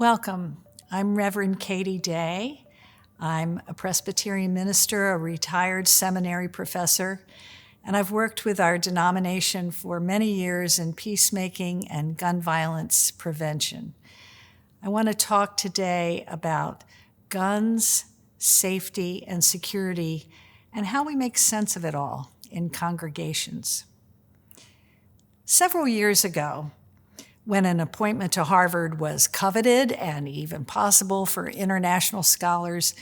Welcome. I'm Reverend Katie Day. I'm a Presbyterian minister, a retired seminary professor, and I've worked with our denomination for many years in peacemaking and gun violence prevention. I want to talk today about guns, safety, and security, and how we make sense of it all in congregations. Several years ago, when an appointment to Harvard was coveted and even possible for international scholars,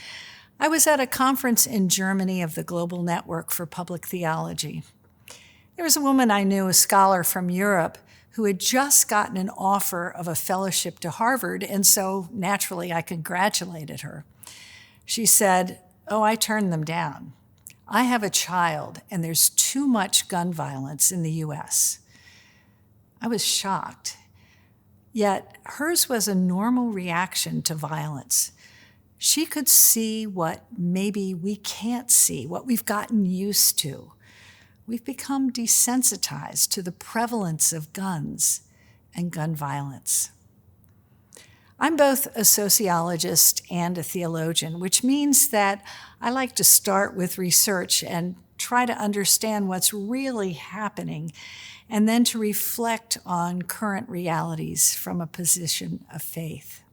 I was at a conference in Germany of the Global Network for Public Theology. There was a woman I knew, a scholar from Europe, who had just gotten an offer of a fellowship to Harvard, and so naturally I congratulated her. She said, "Oh, I turned them down. I have a child, and there's too much gun violence in the U.S." I was shocked. Yet hers was a normal reaction to violence. She could see what maybe we can't see, what we've gotten used to. We've become desensitized to the prevalence of guns and gun violence. I'm both a sociologist and a theologian, which means that I like to start with research and try to understand what's really happening, and then to reflect on current realities from a position of faith.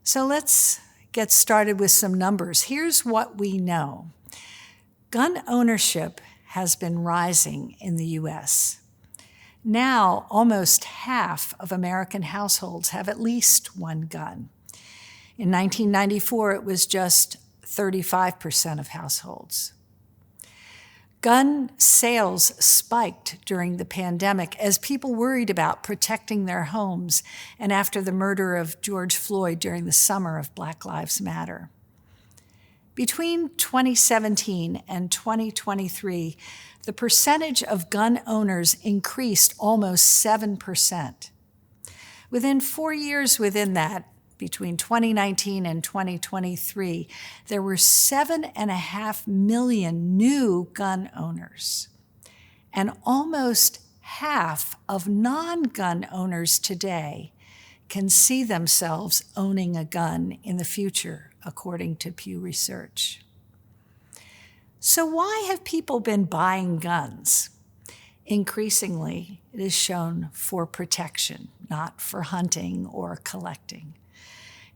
So let's get started with some numbers. Here's what we know. Gun ownership has been rising in the U.S. Now, almost half of American households have at least one gun. In 1994, it was just 35% of households. Gun sales spiked during the pandemic as people worried about protecting their homes and after the murder of George Floyd during the summer of Black Lives Matter. Between 2017 and 2023, the percentage of gun owners increased almost 7%. Within 4 years within that, between 2019 and 2023, there were 7.5 million new gun owners. And almost half of non-gun owners today can see themselves owning a gun in the future, according to Pew Research. So why have people been buying guns? Increasingly, it is shown for protection, not for hunting or collecting.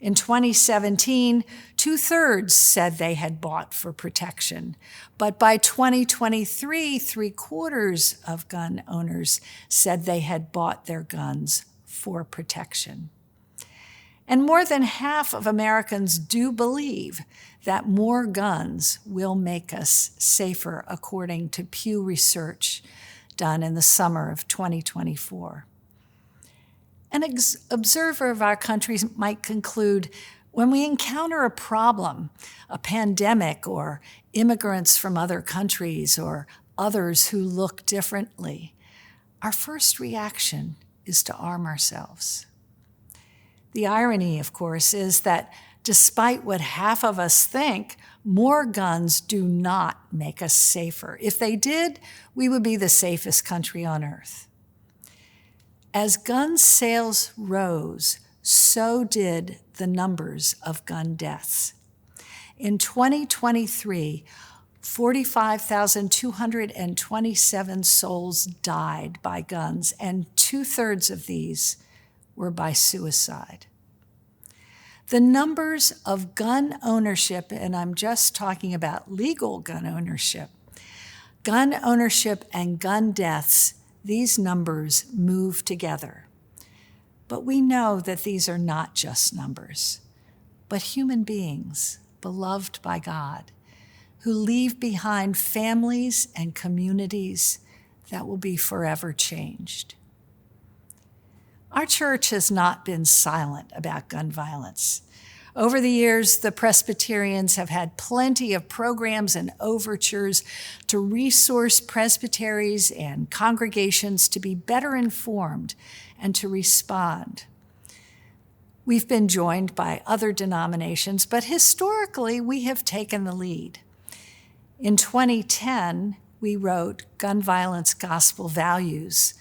In 2017, 2/3 said they had bought for protection. But by 2023, 3/4 of gun owners said they had bought their guns for protection. And more than half of Americans do believe that more guns will make us safer, according to Pew Research done in the summer of 2024. An observer of our country might conclude, when we encounter a problem, a pandemic, or immigrants from other countries, or others who look differently, our first reaction is to arm ourselves. The irony, of course, is that despite what half of us think, more guns do not make us safer. If they did, we would be the safest country on earth. As gun sales rose, so did the numbers of gun deaths. In 2023, 45,227 souls died by guns, and 2/3 of these were by suicide. The numbers of gun ownership, and I'm just talking about legal gun ownership and gun deaths, these numbers move together. But we know that these are not just numbers, but human beings beloved by God who leave behind families and communities that will be forever changed. Our church has not been silent about gun violence. Over the years, the Presbyterians have had plenty of programs and overtures to resource presbyteries and congregations to be better informed and to respond. We've been joined by other denominations, but historically, we have taken the lead. In 2010, we wrote Gun Violence Gospel Values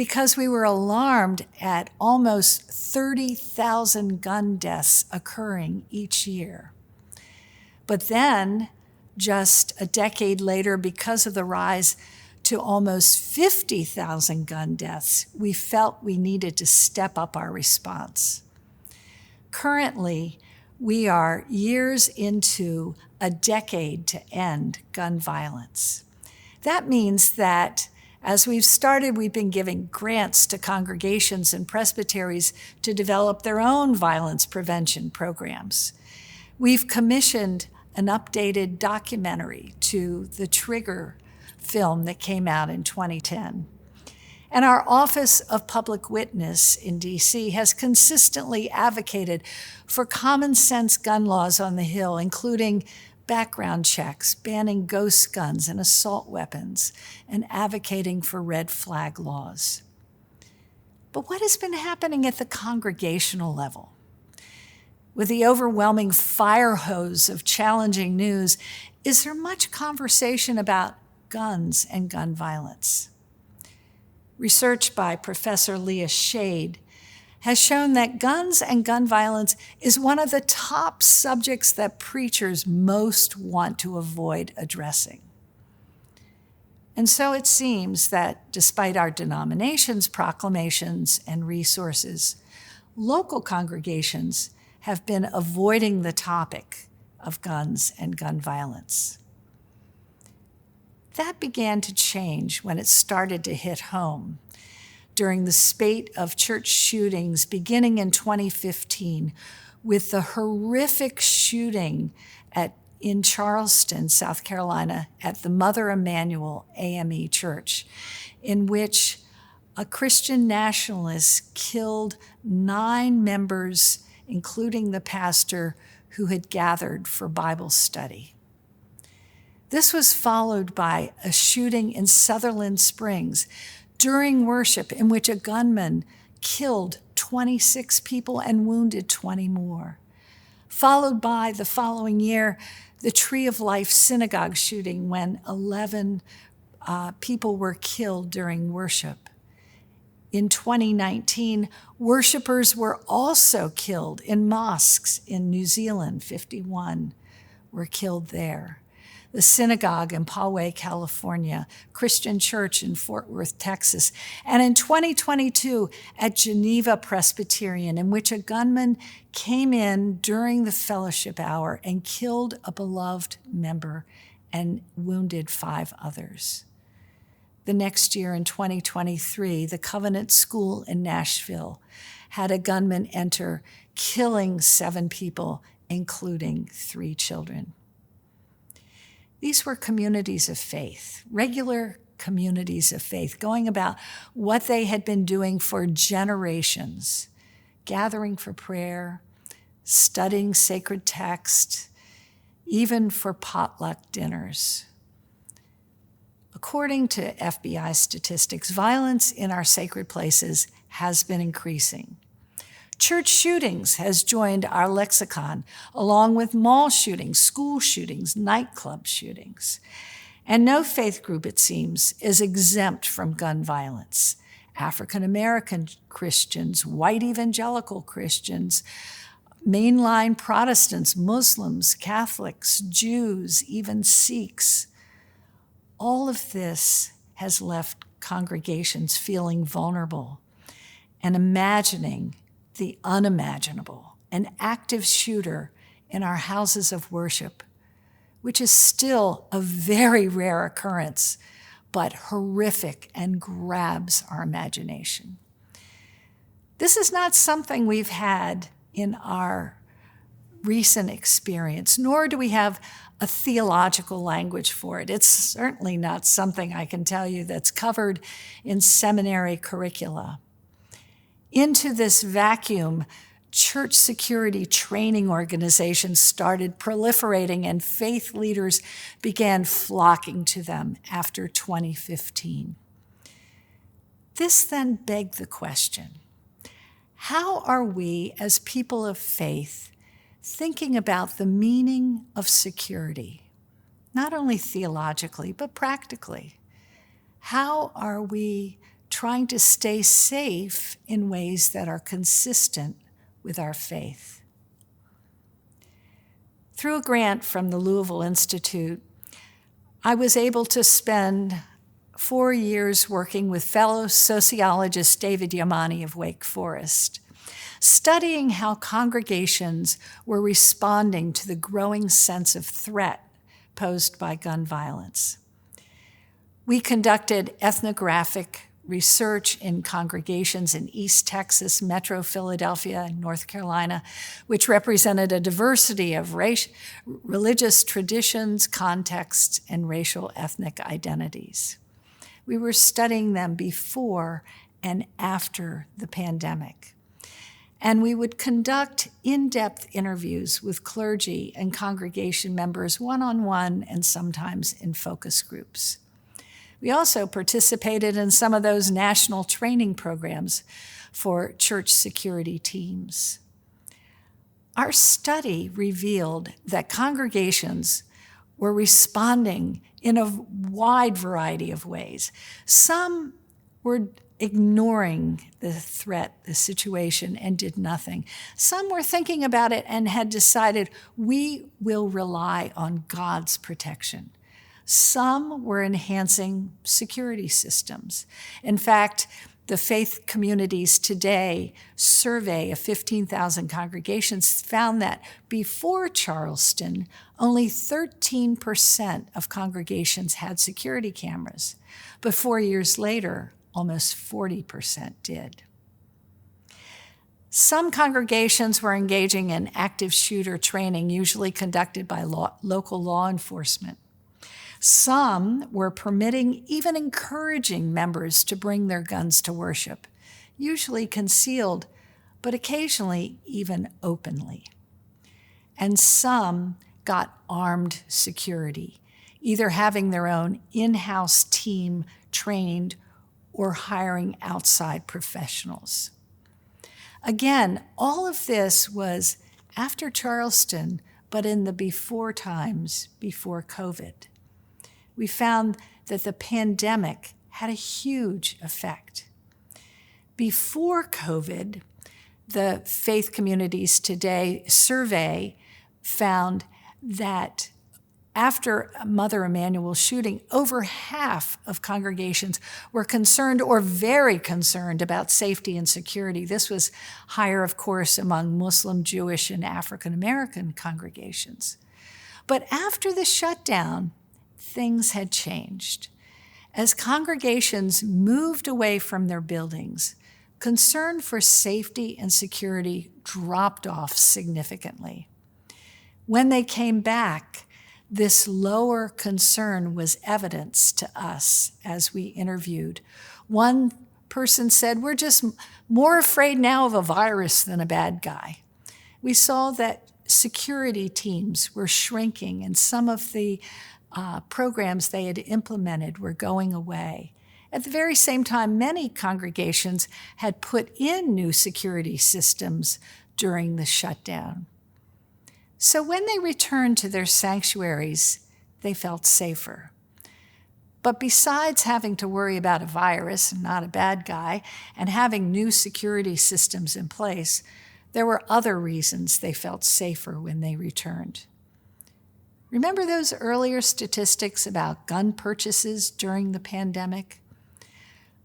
because we were alarmed at almost 30,000 gun deaths occurring each year. But then, just a decade later, because of the rise to almost 50,000 gun deaths, we felt we needed to step up our response. Currently, we are years into a decade to end gun violence. That means that as we've been giving grants to congregations and presbyteries to develop their own violence prevention programs. We've commissioned an updated documentary to the Trigger film that came out in 2010. And our Office of Public Witness in DC has consistently advocated for common sense gun laws on the Hill, including background checks, banning ghost guns and assault weapons, and advocating for red flag laws. But what has been happening at the congregational level? With the overwhelming fire hose of challenging news, is there much conversation about guns and gun violence? Research by Professor Leah Shade has shown that guns and gun violence is one of the top subjects that preachers most want to avoid addressing. And so it seems that despite our denomination's proclamations and resources, local congregations have been avoiding the topic of guns and gun violence. That began to change when it started to hit home during the spate of church shootings beginning in 2015 with the horrific shooting in Charleston, South Carolina, at the Mother Emanuel AME Church, in which a Christian nationalist killed 9 members, including the pastor who had gathered for Bible study. This was followed by a shooting in Sutherland Springs during worship in which a gunman killed 26 people and wounded 20 more. Followed by, the following year, the Tree of Life synagogue shooting when 11 people were killed during worship. In 2019, worshipers were also killed in mosques in New Zealand. 51 were killed there. The synagogue in Poway, California, Christian Church in Fort Worth, Texas, and in 2022 at Geneva Presbyterian, in which a gunman came in during the fellowship hour and killed a beloved member and wounded 5 others. The next year, in 2023, the Covenant School in Nashville had a gunman enter, killing 7 people, including 3 children. These were communities of faith, regular communities of faith, going about what they had been doing for generations, gathering for prayer, studying sacred text, even for potluck dinners. According to FBI statistics, violence in our sacred places has been increasing. Church shootings has joined our lexicon, along with mall shootings, school shootings, nightclub shootings. And no faith group, it seems, is exempt from gun violence. African American Christians, white evangelical Christians, mainline Protestants, Muslims, Catholics, Jews, even Sikhs. All of this has left congregations feeling vulnerable and imagining the unimaginable, an active shooter in our houses of worship, which is still a very rare occurrence, but horrific and grabs our imagination. This is not something we've had in our recent experience, nor do we have a theological language for it. It's certainly not something I can tell you that's covered in seminary curricula. Into this vacuum, church security training organizations started proliferating and faith leaders began flocking to them after 2015. This then begged the question, how are we as people of faith thinking about the meaning of security, not only theologically, but practically? How are we trying to stay safe in ways that are consistent with our faith. Through a grant from the Louisville Institute, I was able to spend 4 years working with fellow sociologist David Yamani of Wake Forest, studying how congregations were responding to the growing sense of threat posed by gun violence. We conducted ethnographic research in congregations in East Texas, Metro Philadelphia, and North Carolina, which represented a diversity of religious traditions, contexts, and racial ethnic identities. We were studying them before and after the pandemic. And we would conduct in-depth interviews with clergy and congregation members one-on-one and sometimes in focus groups. We also participated in some of those national training programs for church security teams. Our study revealed that congregations were responding in a wide variety of ways. Some were ignoring the threat, the situation, and did nothing. Some were thinking about it and had decided, we will rely on God's protection. Some were enhancing security systems. In fact, the Faith Communities Today survey of 15,000 congregations found that before Charleston, only 13% of congregations had security cameras, but 4 years later, almost 40% did. Some congregations were engaging in active shooter training, usually conducted by local law enforcement. Some were permitting, even encouraging members to bring their guns to worship, usually concealed, but occasionally even openly. And some got armed security, either having their own in-house team trained or hiring outside professionals. Again, all of this was after Charleston, but in the before times, before COVID. We found that the pandemic had a huge effect. Before COVID, the Faith Communities Today survey found that after Mother Emanuel's shooting, over half of congregations were concerned or very concerned about safety and security. This was higher, of course, among Muslim, Jewish, and African American congregations. But after the shutdown, things had changed. As congregations moved away from their buildings, concern for safety and security dropped off significantly. When they came back, this lower concern was evidenced to us as we interviewed. One person said, "We're just more afraid now of a virus than a bad guy." We saw that security teams were shrinking and some of the programs they had implemented were going away. At the very same time, many congregations had put in new security systems during the shutdown. So when they returned to their sanctuaries, they felt safer. But besides having to worry about a virus, not a bad guy, and having new security systems in place, there were other reasons they felt safer when they returned. Remember those earlier statistics about gun purchases during the pandemic?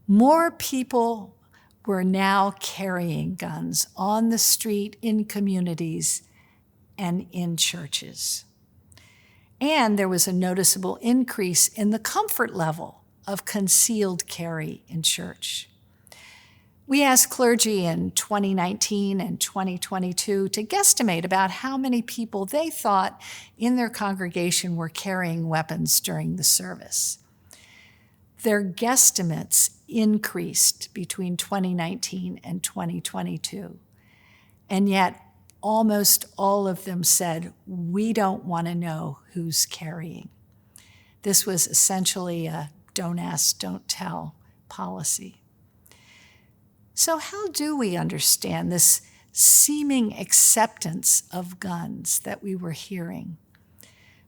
More people were now carrying guns on the street, in communities, and in churches. And there was a noticeable increase in the comfort level of concealed carry in church. We asked clergy in 2019 and 2022 to guesstimate about how many people they thought in their congregation were carrying weapons during the service. Their guesstimates increased between 2019 and 2022, and yet almost all of them said, "We don't want to know who's carrying." This was essentially a don't ask, don't tell policy. So how do we understand this seeming acceptance of guns that we were hearing?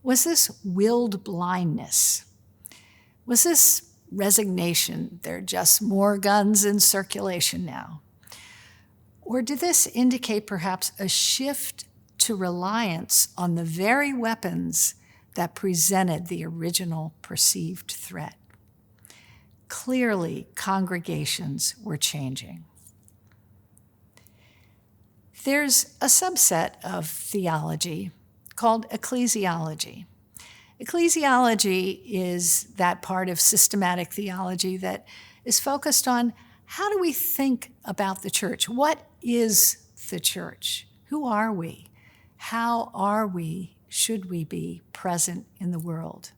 Was this willed blindness? Was this resignation, there are just more guns in circulation now? Or did this indicate perhaps a shift to reliance on the very weapons that presented the original perceived threat? Clearly, congregations were changing. There's a subset of theology called ecclesiology. Ecclesiology is that part of systematic theology that is focused on how do we think about the church? What is the church? Who are we? How are we, should we be present in the world?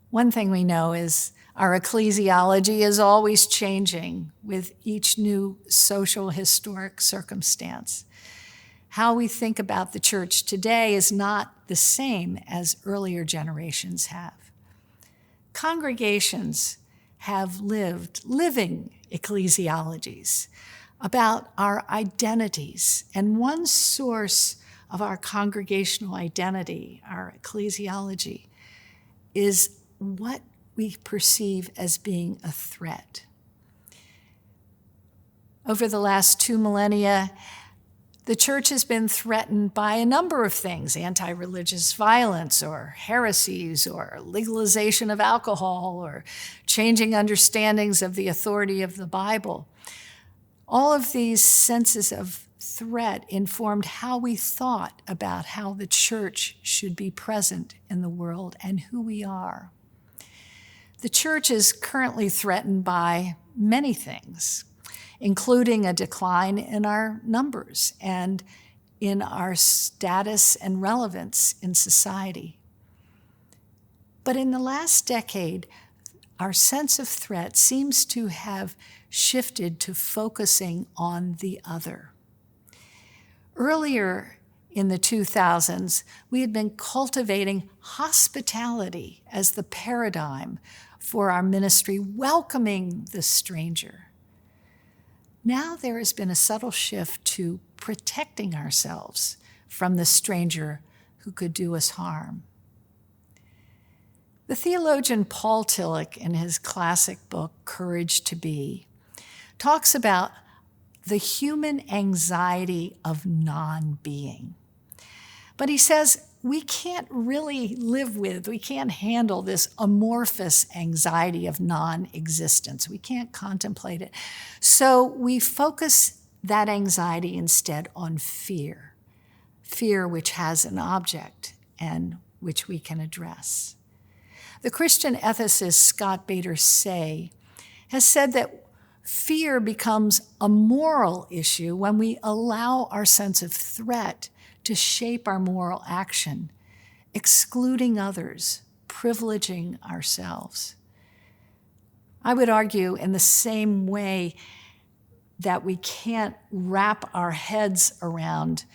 One thing we know is our ecclesiology is always changing with each new social historic circumstance. How we think about the church today is not the same as earlier generations have. Congregations have living ecclesiologies about our identities, and one source of our congregational identity, our ecclesiology, is what we perceive as being a threat. Over the last 2 millennia, the church has been threatened by a number of things: anti-religious violence, or heresies, or legalization of alcohol, or changing understandings of the authority of the Bible. All of these senses of threat informed how we thought about how the church should be present in the world and who we are. The church is currently threatened by many things, including a decline in our numbers and in our status and relevance in society. But in the last decade, our sense of threat seems to have shifted to focusing on the other. Earlier in the 2000s, we had been cultivating hospitality as the paradigm for our ministry, welcoming the stranger. Now there has been a subtle shift to protecting ourselves from the stranger who could do us harm. The theologian Paul Tillich, in his classic book, Courage to Be, talks about the human anxiety of non-being. But he says we can't really we can't handle this amorphous anxiety of non-existence. We can't contemplate it. So we focus that anxiety instead on fear which has an object and which we can address. The Christian ethicist Scott Bader Say has said that fear becomes a moral issue when we allow our sense of threat to shape our moral action, excluding others, privileging ourselves. I would argue in the same way that we can't wrap our heads around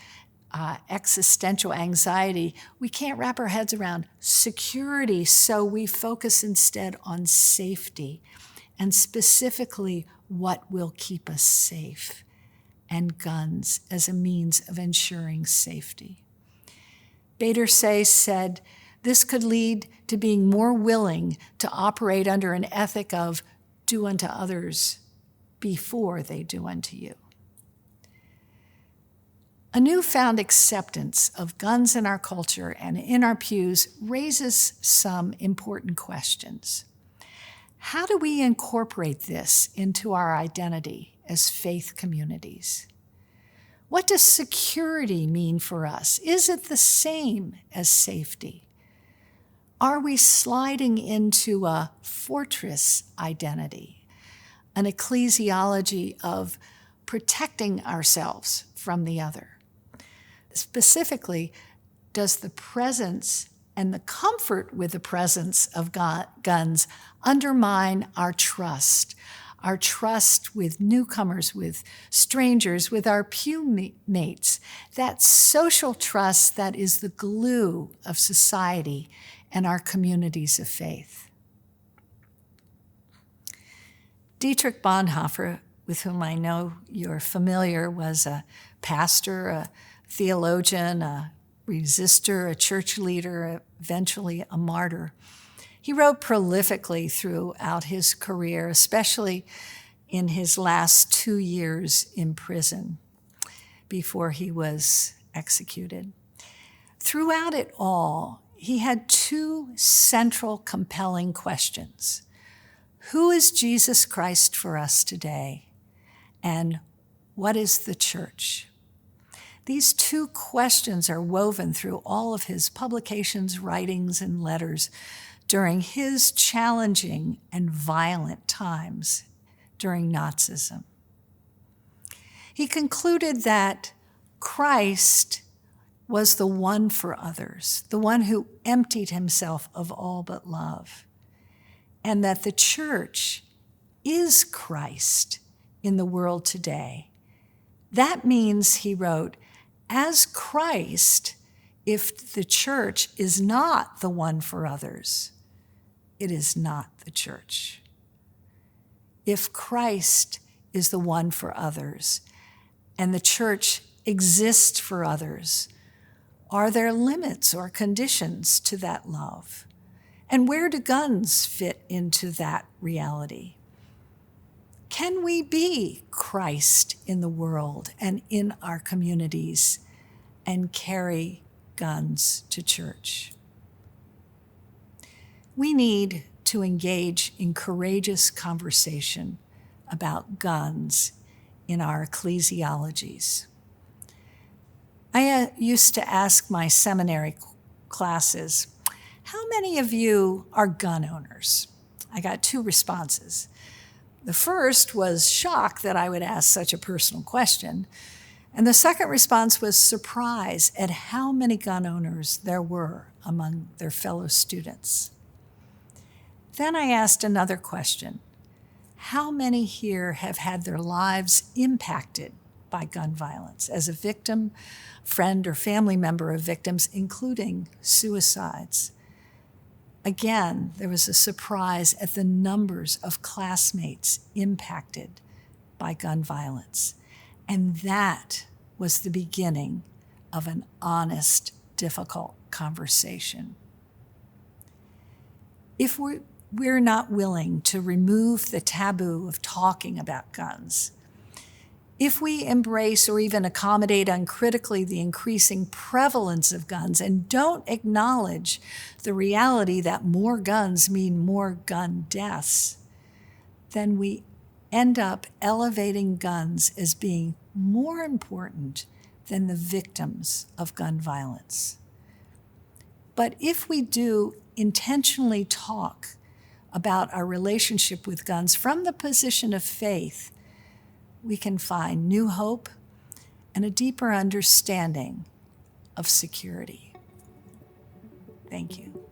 existential anxiety, we can't wrap our heads around security, so we focus instead on safety, and specifically what will keep us safe, and guns as a means of ensuring safety. Bader Say said, this could lead to being more willing to operate under an ethic of do unto others before they do unto you. A newfound acceptance of guns in our culture and in our pews raises some important questions. How do we incorporate this into our identity as faith communities? What does security mean for us? Is it the same as safety? Are we sliding into a fortress identity, an ecclesiology of protecting ourselves from the other? Specifically, does the presence and the comfort with the presence of guns undermine our trust with newcomers, with strangers, with our pew mates, that social trust that is the glue of society and our communities of faith? Dietrich Bonhoeffer, with whom I know you're familiar, was a pastor, a theologian, a resistor, a church leader, eventually a martyr. He wrote prolifically throughout his career, especially in his last 2 years in prison before he was executed. Throughout it all, he had two central compelling questions. Who is Jesus Christ for us today? And what is the church? These two questions are woven through all of his publications, writings, and letters during his challenging and violent times during Nazism. He concluded that Christ was the one for others, the one who emptied himself of all but love, and that the church is Christ in the world today. That means, he wrote, as Christ, if the church is not the one for others, it is not the church. If Christ is the one for others and the church exists for others, are there limits or conditions to that love? And where do guns fit into that reality? Can we be Christ in the world and in our communities and carry guns to church? We need to engage in courageous conversation about guns in our ecclesiologies. I used to ask my seminary classes, how many of you are gun owners? I got two responses. The first was shock that I would ask such a personal question. And the second response was surprise at how many gun owners there were among their fellow students. Then I asked another question. How many here have had their lives impacted by gun violence as a victim, friend, or family member of victims, including suicides? Again, there was a surprise at the numbers of classmates impacted by gun violence. And that was the beginning of an honest, difficult conversation. If we're not willing to remove the taboo of talking about guns, if we embrace or even accommodate uncritically the increasing prevalence of guns and don't acknowledge the reality that more guns mean more gun deaths, then we end up elevating guns as being more important than the victims of gun violence. But if we do intentionally talk about our relationship with guns from the position of faith, we can find new hope and a deeper understanding of security. Thank you.